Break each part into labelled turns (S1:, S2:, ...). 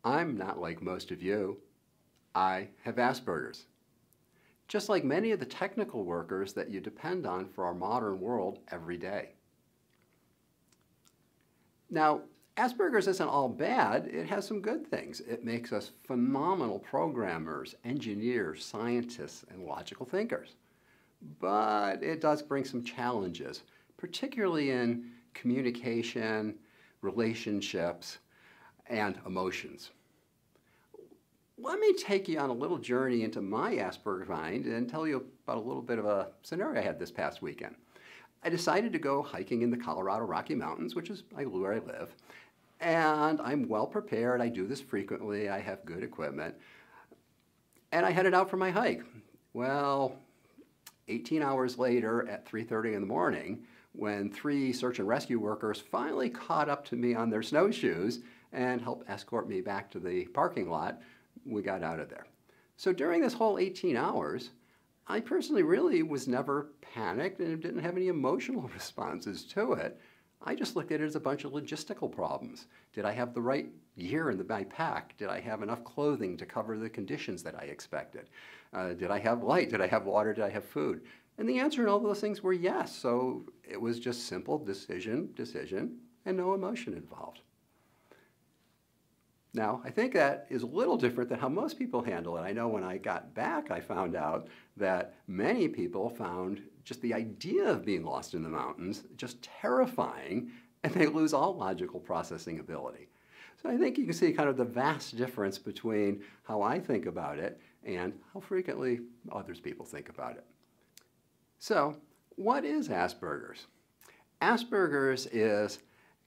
S1: I'm not like most of you. I have Asperger's. Just like many of the technical workers that you depend on for our modern world every day. Now, Asperger's isn't all bad. It has some good things. It makes us phenomenal programmers, engineers, scientists, and logical thinkers. But it does bring some challenges, particularly in communication, relationships, and emotions. Let me take you on a little journey into my Asperger's mind and tell you about a little bit of a scenario I had this past weekend. I decided to go hiking in the Colorado Rocky Mountains, which is where I live, and I'm well prepared. I do this frequently. I have good equipment, and I headed out for my hike. Well, 18 hours later at 3:30 in the morning, when 3 search and rescue workers finally caught up to me on their snowshoes and helped escort me back to the parking lot, we got out of there. So during this whole 18 hours, I personally really was never panicked and didn't have any emotional responses to it. I just looked at it as a bunch of logistical problems. Did I have the right gear in my pack? Did I have enough clothing to cover the conditions that I expected? Did I have light? Did I have water? Did I have food? And the answer in all those things were yes. So it was just simple decision, and no emotion involved. Now, I think that is a little different than how most people handle it. I know when I got back, I found out that many people found just the idea of being lost in the mountains just terrifying, and they lose all logical processing ability. So I think you can see kind of the vast difference between how I think about it and how frequently others people think about it. So what is Asperger's? Asperger's is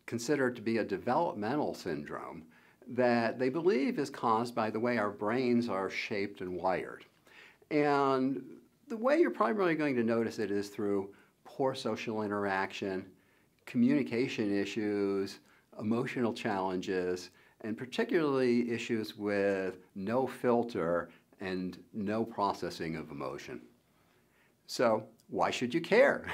S1: considered to be a developmental syndrome that they believe is caused by the way our brains are shaped and wired. And the way you're primarily going to notice it is through poor social interaction, communication issues, emotional challenges, and particularly issues with no filter and no processing of emotion. So why should you care?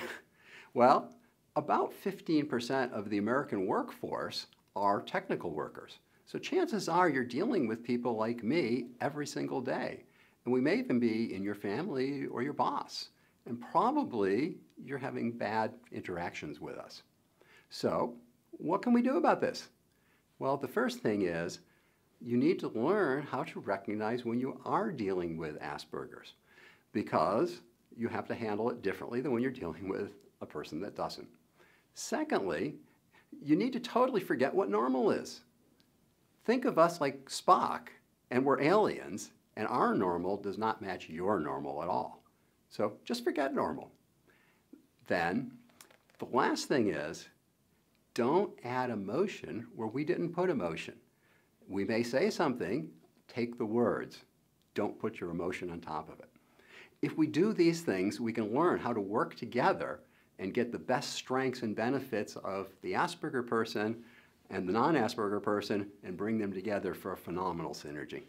S1: Well, about 15% of the American workforce are technical workers. So chances are you're dealing with people like me every single day. And we may even be in your family or your boss. And probably you're having bad interactions with us. So what can we do about this? Well, the first thing is you need to learn how to recognize when you are dealing with Asperger's, because you have to handle it differently than when you're dealing with a person that doesn't. Secondly, you need to totally forget what normal is. Think of us like Spock, and we're aliens, and our normal does not match your normal at all. So just forget normal. Then, the last thing is, don't add emotion where we didn't put emotion. We may say something, take the words. Don't put your emotion on top of it. If we do these things, we can learn how to work together and get the best strengths and benefits of the Asperger person and the non-Asperger person and bring them together for a phenomenal synergy.